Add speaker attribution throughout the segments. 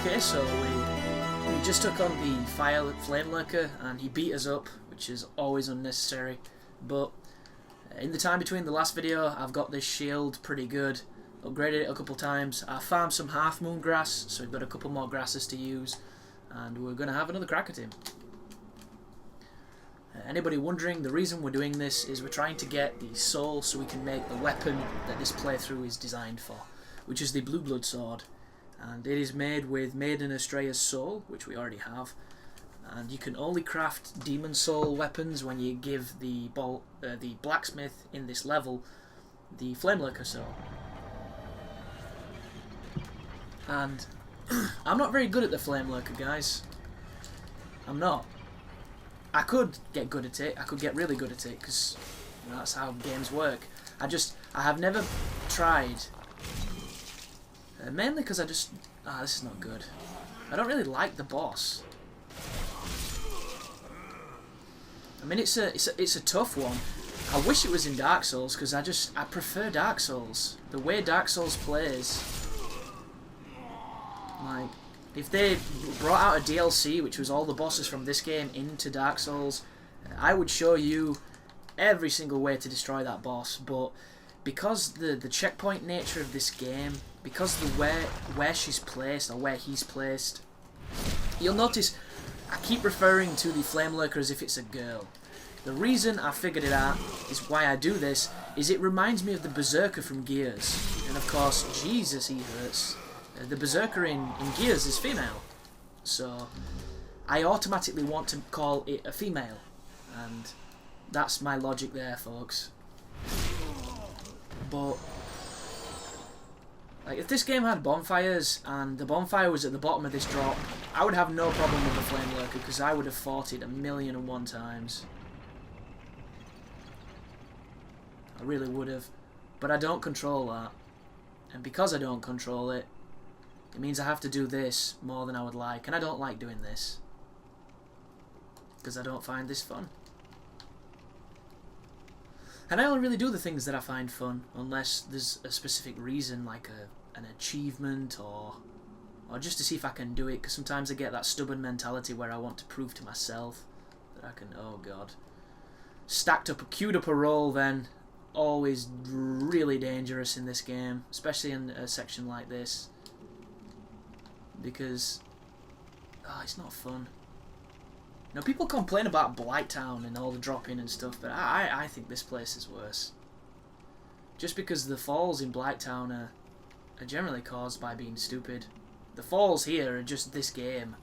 Speaker 1: Okay, so we just took on the Flame Lurker and he beat us up, which is always unnecessary. But in the time between the last video, I've got this shield pretty good. Upgraded it a couple times. I farmed some half moon grass, so we've got a couple more grasses to use, and we're going to have another crack at him. Anybody wondering, the reason we're doing this is we're trying to get the soul so we can make the weapon that this playthrough is designed for, which is the Blue Blood Sword. And it is made with Maiden Estrella's soul, which we already have. And you can only craft demon soul weapons when you give the blacksmith in this level the Flame Lurker soul. And I'm not very good at the Flame Lurker, guys. I'm not. I could get good at it. I could get really good at it, because that's how games work. I have never tried. Mainly because I just... this is not good. I don't really like the boss. I mean, it's a tough one. I wish it was in Dark Souls, because I prefer Dark Souls. The way Dark Souls plays... Like, if they brought out a DLC, which was all the bosses from this game into Dark Souls, I would show you every single way to destroy that boss. But because the checkpoint nature of this game, because the where she's placed, or where he's placed, you'll notice I keep referring to the Flame Lurker as if it's a girl. The reason I figured it out is why I do this, is it reminds me of the Berserker from Gears. And of course, Jesus, he hurts. The Berserker in Gears is female, so I automatically want to call it a female, and that's my logic there, folks. But like, if this game had bonfires and the bonfire was at the bottom of this drop, I would have no problem with the Flame Lurker, because I would have fought it 1,000,001 times. I really would have, but I don't control that, and because I don't control it, it means I have to do this more than I would like, and I don't like doing this, because I don't find this fun. And I only really do the things that I find fun, unless there's a specific reason, like an achievement, or just to see if I can do it, because sometimes I get that stubborn mentality where I want to prove to myself that I can, oh god. Queued up a roll then, always really dangerous in this game, especially in a section like this. Because it's not fun. You know, people complain about Blighttown and all the dropping and stuff, but I think this place is worse. Just because the falls in Blighttown are generally caused by being stupid. The falls here are just this game.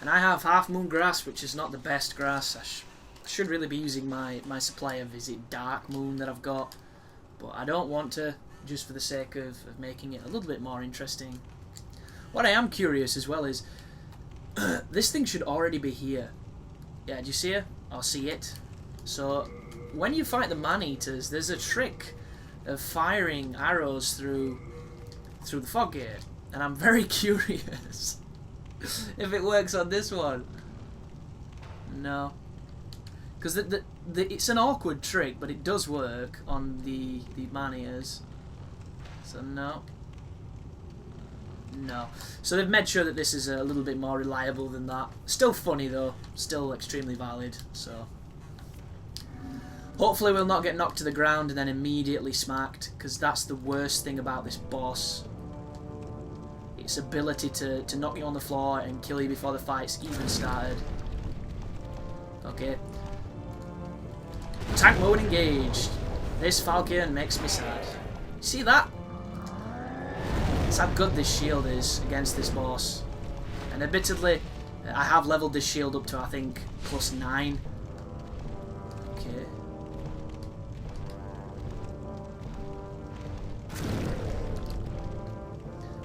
Speaker 1: And I have half moon grass, which is not the best grass. I should really be using my supply of, is it Dark Moon that I've got? But I don't want to, just for the sake of making it a little bit more interesting. What I am curious as well is, this thing should already be here. Yeah, do you see it? Or see it? So, when you fight the man-eaters, there's a trick of firing arrows through the fog gate. And I'm very curious if it works on this one. No. Because it's an awkward trick, but it does work on the man-eaters. So no. No. So they've made sure that this is a little bit more reliable than that. Still funny though. Still extremely valid. So hopefully we'll not get knocked to the ground and then immediately smacked, because that's the worst thing about this boss. Its ability to knock you on the floor and kill you before the fight's even started. Okay. Tank mode engaged. This Falcon makes me sad. See that? That's how good this shield is against this boss. And admittedly, I have leveled this shield up to, I think, +9. Okay.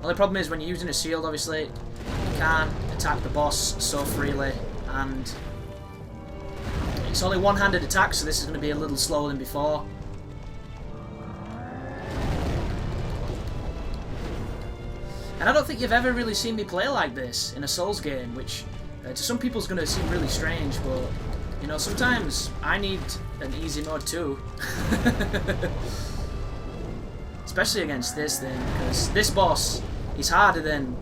Speaker 1: Only problem is when you're using a shield, obviously, you can't attack the boss so freely, and it's only one-handed attack, so this is going to be a little slower than before. And I don't think you've ever really seen me play like this in a Souls game, which to some people is going to seem really strange, but you know, sometimes I need an easy mode too. Especially against this thing, because this boss is harder than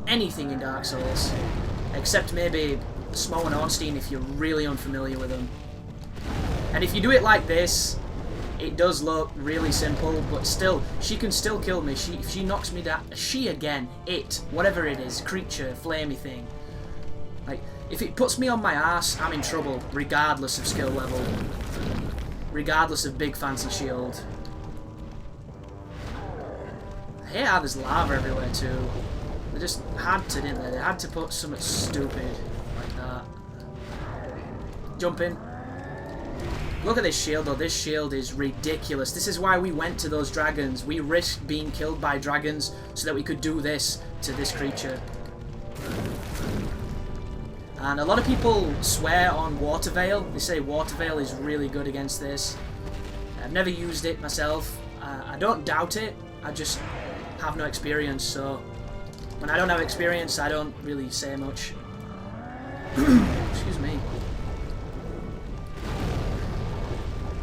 Speaker 1: anything in Dark Souls. Except maybe Smo and Ornstein if you're really unfamiliar with them. And if you do it like this, it does look really simple, but still, she can still kill me. If she knocks me down, whatever it is, creature, flamey thing. Like, if it puts me on my ass, I'm in trouble, regardless of skill level. Regardless of big fancy shield. I hate how there's lava everywhere too. They just had to, didn't they? They had to put something stupid like that. Jump in. Look at this shield though, this shield is ridiculous. This is why we went to those dragons. We risked being killed by dragons so that we could do this to this creature. And a lot of people swear on Water Veil. They say Water Veil is really good against this. I've never used it myself. I don't doubt it, I just have no experience, so when I don't have experience I don't really say much. Excuse me.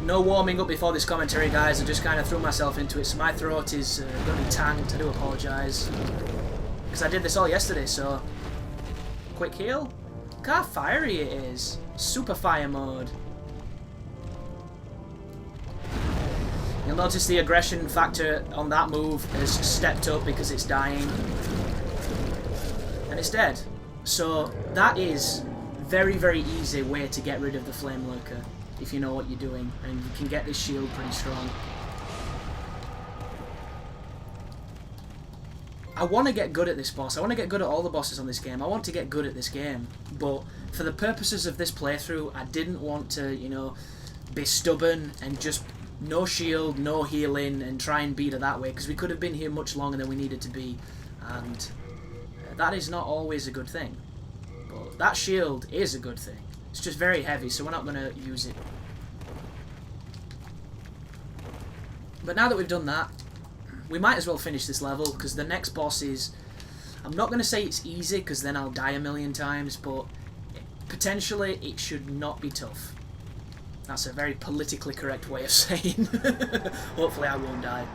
Speaker 1: No warming up before this commentary, guys. I just kind of threw myself into it, so my throat is going to be tanked. I do apologise. Because I did this all yesterday, so... Quick heal? Look how fiery it is. Super fire mode. You'll notice the aggression factor on that move has stepped up because it's dying. And it's dead. So that is very, very easy way to get rid of the Flame Lurker. If you know what you're doing, and you can get this shield pretty strong. I want to get good at this boss. I want to get good at all the bosses on this game. I want to get good at this game. But for the purposes of this playthrough, I didn't want to, you know, be stubborn and just no shield, no healing, and try and beat it that way. Because we could have been here much longer than we needed to be. And that is not always a good thing. But that shield is a good thing. It's just very heavy, so we're not going to use it. But now that we've done that, we might as well finish this level, because the next boss is... I'm not going to say it's easy, because then I'll die a million times, but potentially it should not be tough. That's a very politically correct way of saying. Hopefully I won't die.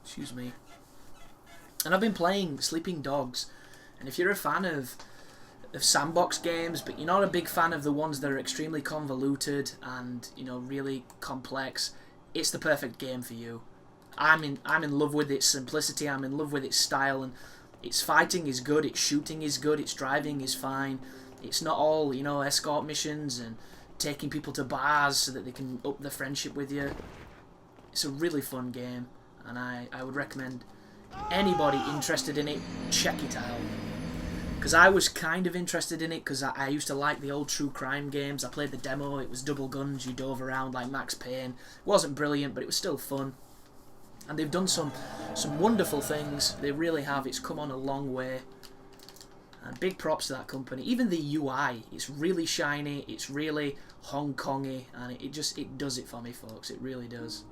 Speaker 1: Excuse me. And I've been playing Sleeping Dogs. And if you're a fan of sandbox games, but you're not a big fan of the ones that are extremely convoluted and, you know, really complex, it's the perfect game for you. I'm in love with its simplicity, I'm in love with its style, and its fighting is good, its shooting is good, its driving is fine. It's not all, you know, escort missions and taking people to bars so that they can up their friendship with you. It's a really fun game, and I would recommend anybody interested in it, check it out. Because I was kind of interested in it because I used to like the old true crime games. I played the demo, it was double guns, you dove around like Max Payne. It wasn't brilliant, but it was still fun. And they've done some wonderful things, they really have. It's come on a long way. And big props to that company. Even the UI, it's really shiny, it's really Hong Kongy, and it does it for me, folks, it really does.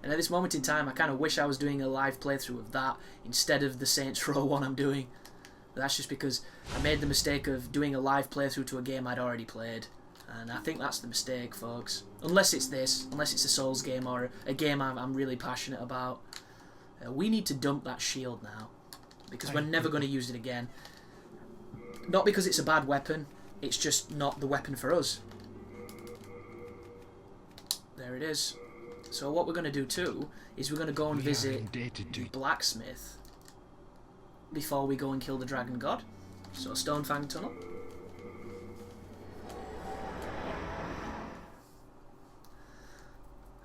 Speaker 1: And at this moment in time, I kind of wish I was doing a live playthrough of that instead of the Saints Row one I'm doing. But that's just because I made the mistake of doing a live playthrough to a game I'd already played. And I think that's the mistake, folks. Unless it's this, unless it's a Souls game or a game I'm really passionate about. We need to dump that shield now. Because we're never going to use it again. Not because it's a bad weapon, it's just not the weapon for us. There it is. So what we're going to do too, is we're going to go and visit the Blacksmith before we go and kill the Dragon God. So Stonefang Tunnel.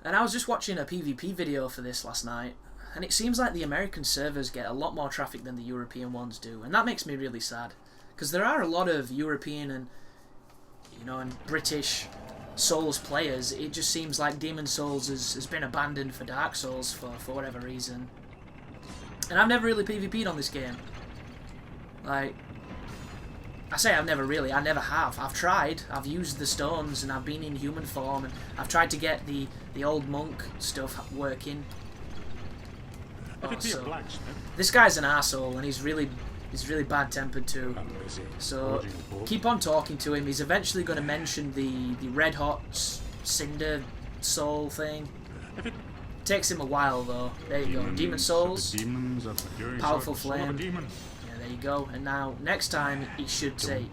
Speaker 1: And I was just watching a PvP video for this last night, and it seems like the American servers get a lot more traffic than the European ones do, and that makes me really sad. Because there are a lot of European and, you know, and British Souls players. It just seems like Demon Souls has been abandoned for Dark Souls for whatever reason. And I've never really PvP'd on this game. Like, I say I've never really, I never have. I've tried, I've used the stones and I've been in human form and I've tried to get the old monk stuff working. So, this guy's an arsehole and he's really bad tempered too. So keep on talking to him. He's eventually going to mention the red hot cinder soul thing. Takes him a while though. There you go. Demon souls. Powerful flame. Yeah, there you go. And now, next time, it should say,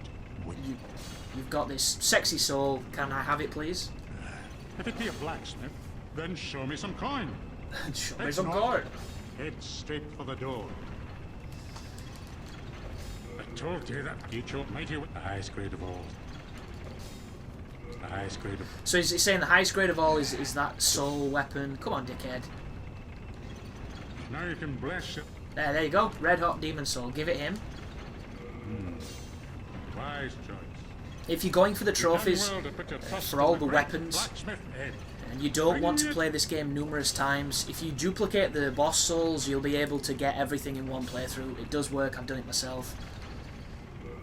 Speaker 1: you've got this sexy soul. Can I have it, please?
Speaker 2: If it be a blacksmith, then show me some coin.
Speaker 1: Show me some coin.
Speaker 2: Head straight for the door. I told you that you choke mighty with the highest grade of all. The highest grade of...
Speaker 1: So he's saying the highest grade of all is that soul weapon. Come on, dickhead.
Speaker 2: Now you can bless it.
Speaker 1: There you go. Red hot demon soul. Give it him.
Speaker 2: Wise choice.
Speaker 1: If you're going for the trophies for all the weapons, and you don't want to play this game numerous times, if you duplicate the boss souls, you'll be able to get everything in one playthrough. It does work. I've done it myself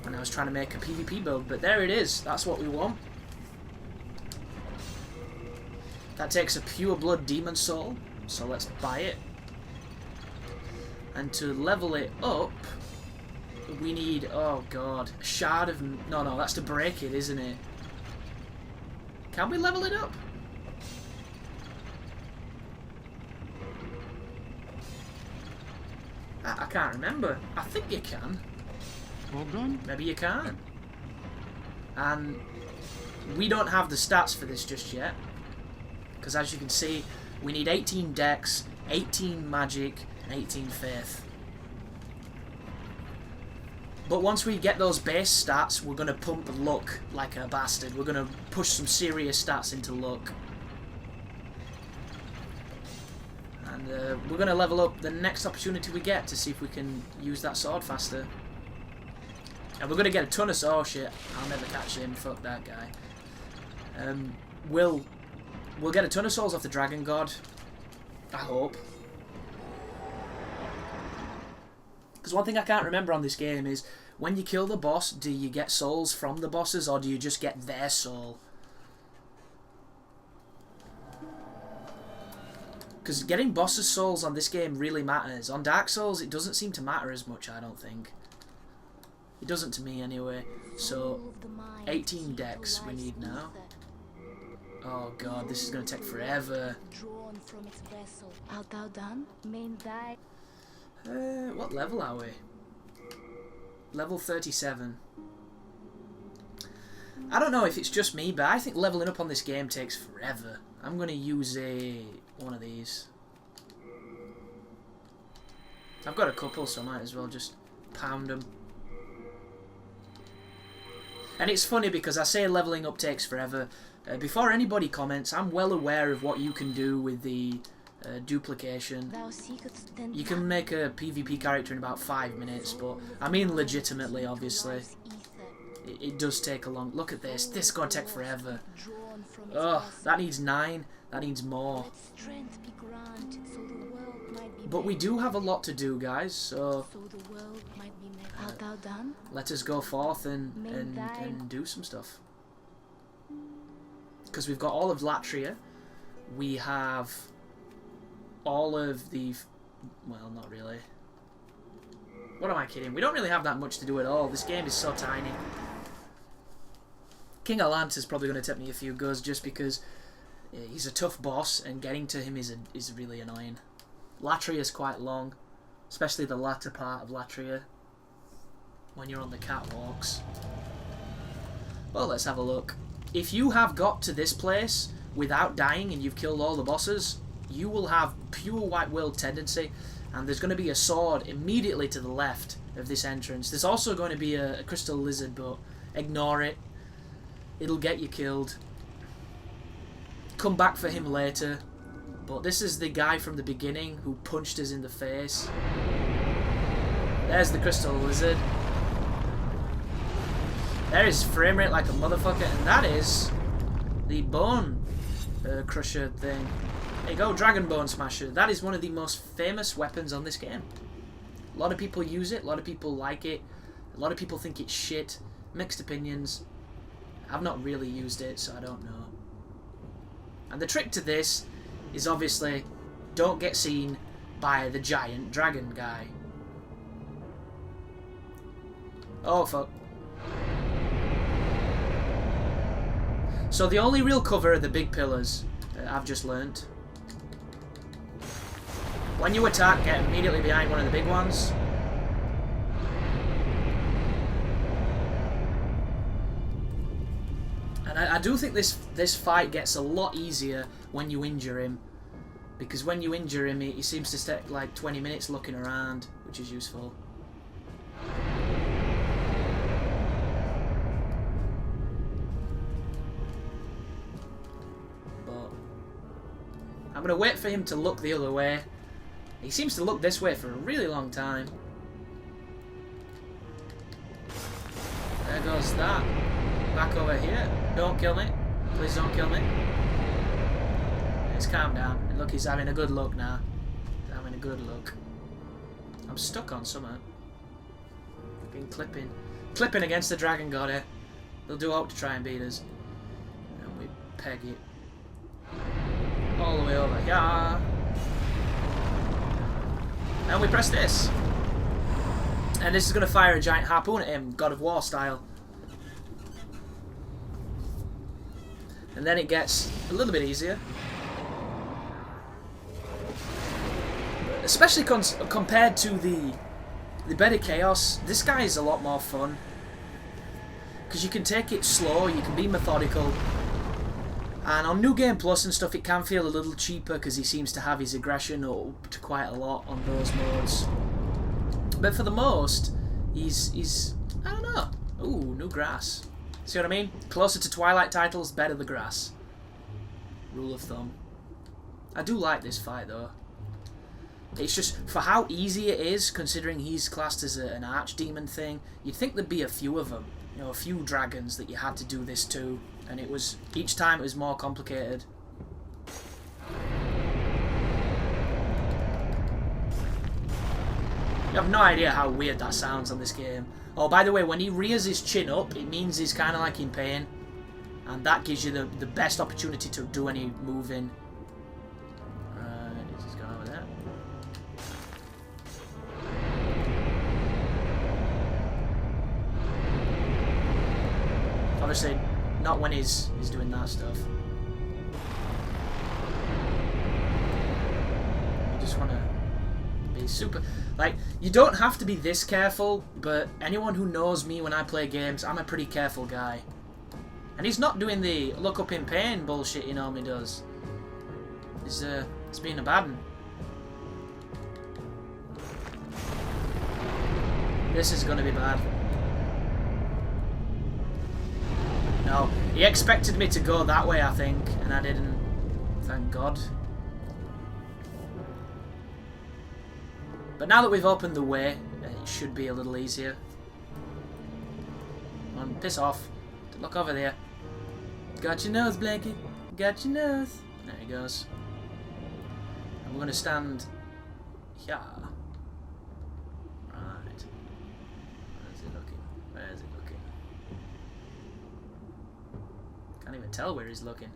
Speaker 1: when I was trying to make a PvP build, but there it is. That's what we want. That takes a pure blood demon soul, so let's buy it. And to level it up, we need, oh god, a shard of... No, that's to break it, isn't it? Can we level it up? I can't remember. I think you can.
Speaker 2: Well done.
Speaker 1: Maybe you can. And we don't have the stats for this just yet. Because as you can see, we need 18 dex, 18 magic, and 18 faith. But once we get those base stats, we're going to pump luck like a bastard. We're going to push some serious stats into luck. And we're going to level up the next opportunity we get to see if we can use that sword faster. And we're going to get a ton of... Oh shit, I'll never catch him. Fuck that guy. We'll get a ton of souls off the Dragon God. I hope. Because one thing I can't remember on this game is, when you kill the boss, do you get souls from the bosses, or do you just get their soul? Because getting bosses' souls on this game really matters. On Dark Souls, it doesn't seem to matter as much, I don't think. It doesn't to me, anyway. So, 18 dex we need now. Oh god, this is going to take forever. What level are we? Level 37. I don't know if it's just me, but I think leveling up on this game takes forever. I'm going to use one of these. I've got a couple, so I might as well just pound them. And it's funny because I say leveling up takes forever. Before anybody comments, I'm well aware of what you can do with the duplication. You can make a PvP character in about 5 minutes, but I mean legitimately, obviously. It does take a long... Look at this. This is going to take forever. Oh, that needs 9. That needs more. But we do have a lot to do, guys, so... let us go forth and do some stuff. Because we've got all of Latria. We have all of the... Well, not really. What am I kidding? We don't really have that much to do at all. This game is so tiny. King Allant is probably going to take me a few goes just because he's a tough boss and getting to him is really annoying. Latria is quite long, especially the latter part of Latria when you're on the catwalks. Well, let's have a look. If you have got to this place without dying and you've killed all the bosses, you will have pure white will tendency, and there's going to be a sword immediately to the left of this entrance. There's also going to be a crystal lizard, but ignore it. It'll get you killed. Come back for him later. But this is the guy from the beginning who punched us in the face. There's the crystal lizard. There is frame rate like a motherfucker, and that is the bone crusher thing. There you go, Dragon Bone Smasher. That is one of the most famous weapons on this game. A lot of people use it, a lot of people like it, a lot of people think it's shit. Mixed opinions. I've not really used it, so I don't know. And the trick to this is obviously don't get seen by the giant dragon guy. Oh fuck. So the only real cover are the big pillars, I've just learnt. When you attack, get immediately behind one of the big ones. And I do think this fight gets a lot easier when you injure him. Because when you injure him, he seems to take like 20 minutes looking around, which is useful. But I'm going to wait for him to look the other way. He seems to look this way for a really long time. There goes that. Back over here. Don't kill me. Please don't kill me. Let's calm down. And look, he's having a good look now. He's having a good look. I'm stuck on something. Fucking clipping. Clipping against the dragon god here. They'll do out to try and beat us. And we peg it. All the way over here. And we press this. And this is going to fire a giant harpoon at him, God of War style. And then it gets a little bit easier. Especially compared to the Bed of Chaos, this guy is a lot more fun. Because you can take it slow, you can be methodical. And on New Game Plus and stuff, it can feel a little cheaper because he seems to have his aggression up to quite a lot on those modes. But for the most, he's I don't know. Ooh, new grass. See what I mean? Closer to Twilight titles, better the grass. Rule of thumb. I do like this fight though. It's just, for how easy it is, considering he's classed as an archdemon thing, you'd think there'd be a few of them. You know, a few dragons that you had to do this to. And it was, each time it was more complicated. You have no idea how weird that sounds on this game. Oh, by the way, when he rears his chin up, it means he's kind of like in pain. And that gives you the best opportunity to do any moving. This is going over there. Obviously, not when he's doing that stuff. You just want to be super... Like, you don't have to be this careful, but anyone who knows me when I play games, I'm a pretty careful guy. And he's not doing the look up in pain bullshit he normally does. It's been a bad one. This is going to be bad. No, he expected me to go that way, I think, and I didn't. Thank God. But now that we've opened the way, it should be a little easier. Come on, piss off. Look over there. Got your nose, Blakey. Got your nose. There he goes. And we're going to stand here. Right. Where is he looking? Where is he looking? Can't even tell where he's looking.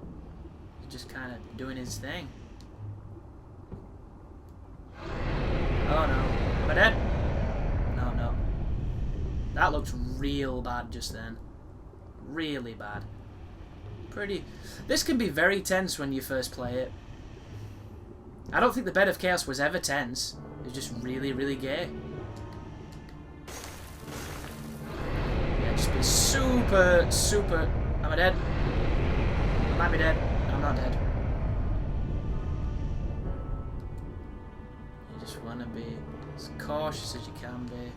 Speaker 1: He's just kind of doing his thing. Oh no. Am I dead? No, no. That looked real bad just then. Really bad. Pretty... This can be very tense when you first play it. I don't think the Bed of Chaos was ever tense. It was just really, really gay. Yeah, just be super, super... Am I dead? I might be dead. I'm not dead. You just want to be as cautious as you can be.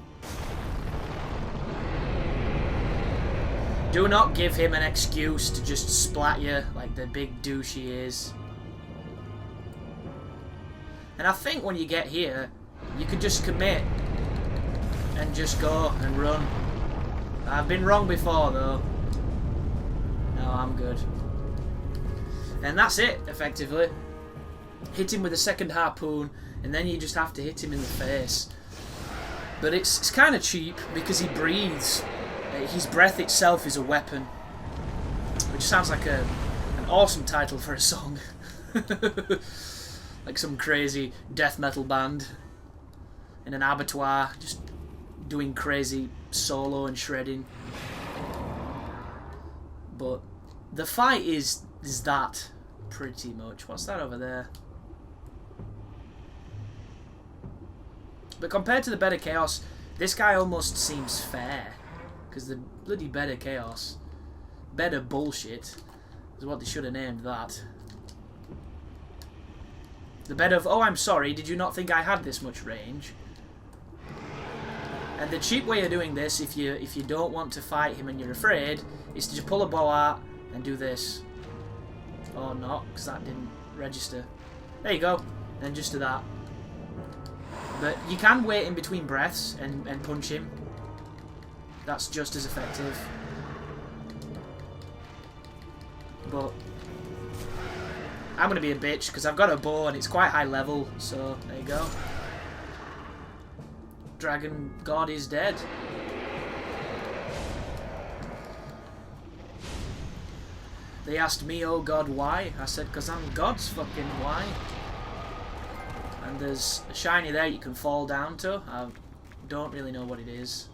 Speaker 1: Do not give him an excuse to just splat you like the big douche he is. And I think when you get here, you can just commit and just go and run. I've been wrong before though. No, I'm good. And that's it, effectively. Hit him with a second harpoon, and then you just have to hit him in the face. But it's kind of cheap because he breathes. His breath itself is a weapon, which sounds like an awesome title for a song. Like some crazy death metal band in an abattoir, just doing crazy solo and shredding. But the fight is that pretty much. What's that over there? But compared to the Bed of Chaos, this guy almost seems fair. Because the bloody Bed of Chaos, Bed of Bullshit, is what they should have named that. The Bed of, oh, I'm sorry, did you not think I had this much range? And the cheap way of doing this, if you don't want to fight him and you're afraid, is to just pull a bow out and do this. Or not, because that didn't register. There you go. Then just do that. But you can wait in between breaths and punch him. That's just as effective. But I'm going to be a bitch because I've got a bow and it's quite high level. So there you go. Dragon God is dead. They asked me, oh God, why? I said, because I'm God's fucking why. And there's a shiny there you can fall down to. I don't really know what it is.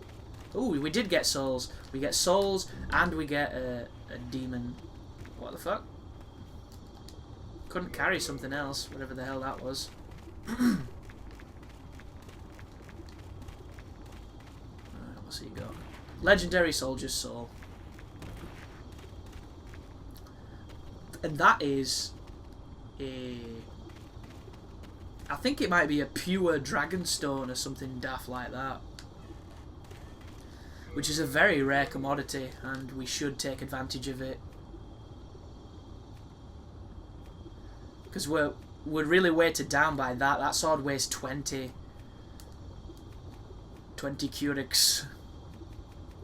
Speaker 1: Ooh, we did get souls. We get souls and we get a demon. What the fuck? Couldn't carry something else, whatever the hell that was. What's he got? Legendary Soldier's Soul. And that is a... I think it might be a pure Dragonstone or something daft like that. Which is a very rare commodity, and we should take advantage of it. Because we're really weighted down by that. That sword weighs 20 Curix.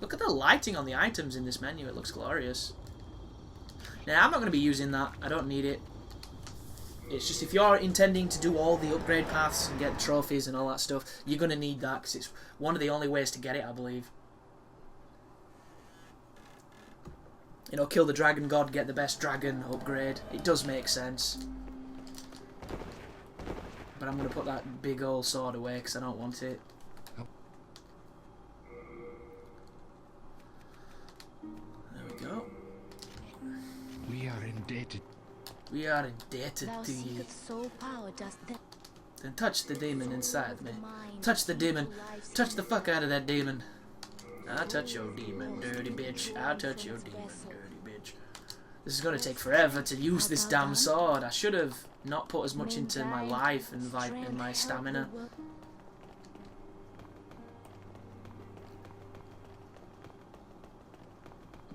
Speaker 1: Look at the lighting on the items in this menu. It looks glorious. Now, I'm not going to be using that. I don't need it. It's just if you're intending to do all the upgrade paths and get the trophies and all that stuff, you're going to need that because it's one of the only ways to get it, I believe. You know, kill the Dragon God, get the best dragon upgrade. It does make sense. But I'm going to put that big old sword away because I don't want it. There we go.
Speaker 3: We are indebted.
Speaker 1: We are indebted to you. Then touch the demon inside me. Touch the demon. Touch the fuck out of that demon. I'll touch your demon, dirty bitch. I'll touch your demon, dirty bitch. This is going to take forever to use this damn sword. I should have not put as much into my life and my stamina.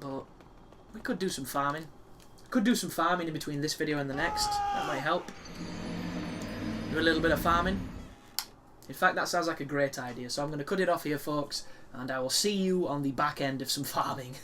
Speaker 1: But we could do some farming. Could do some farming in between this video and the next. That might help. Do a little bit of farming. In fact, that sounds like a great idea. So I'm going to cut it off here, folks. And I will see you on the back end of some farming.